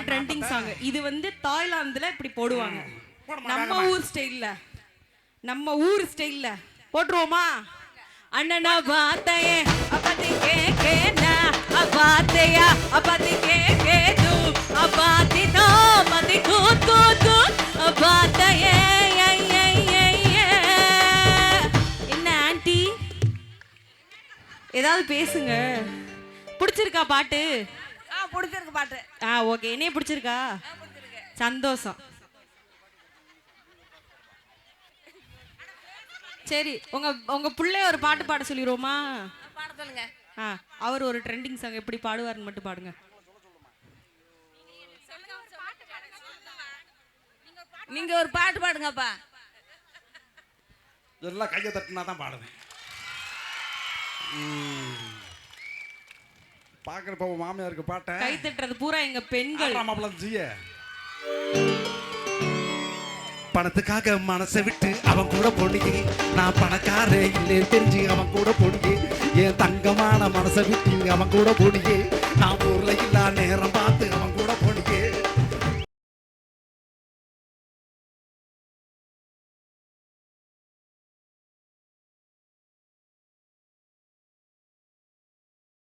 Trending song. இது வந்து தாய்லாந்துல இப்படி போடுவாங்க. நம்ம ஊர் ஸ்டைல்ல போட்டுருவோமா? அண்ணனா பாத்தையே அப்பதி கேக்கேனா அபாத்தையா அப்பதி கேக்கேது அபாதி தோ மதி கூத்து அபாத்தையே. என்ன ஆன்ட்டி ஏதாவது பேசுங்க. பிடிச்சிருக்கா பாட்டு? பிடிச்சிருக்கு பாட்டு. ஓகே. என்னைய பிடிச்சிருக்கா? சந்தோஷம். சரி, உங்க புள்ளைய ஒரு பாட்டு பாட சொல்லிடுவோமா? பாட சொல்லுங்க. அவர் ஒரு ட்ரெண்டிங் சாங் எப்படி பாடுவாருன்னு மட்டும் பாடுங்க. நீங்க ஒரு பாட்டு பாடுங்கப்பா. எல்லாம் கையை தட்டினா தான் பாடுவேன். பார்க்குறப்ப மாமியாருக்கு பாட்டை கை தட்டுறது பூரா எங்க பெண்கள். பணத்துக்காக மனசை விட்டு அவன் கூட பொண்ணுங்க, நான் பணக்கார இல்லைன்னு தெரிஞ்சு அவன் கூட பொண்ணுங்க, என் தங்கமான மனசை விட்டு அவன் கூட பொண்ணுங்க, நான் ஊர்ல இல்லா நேரம்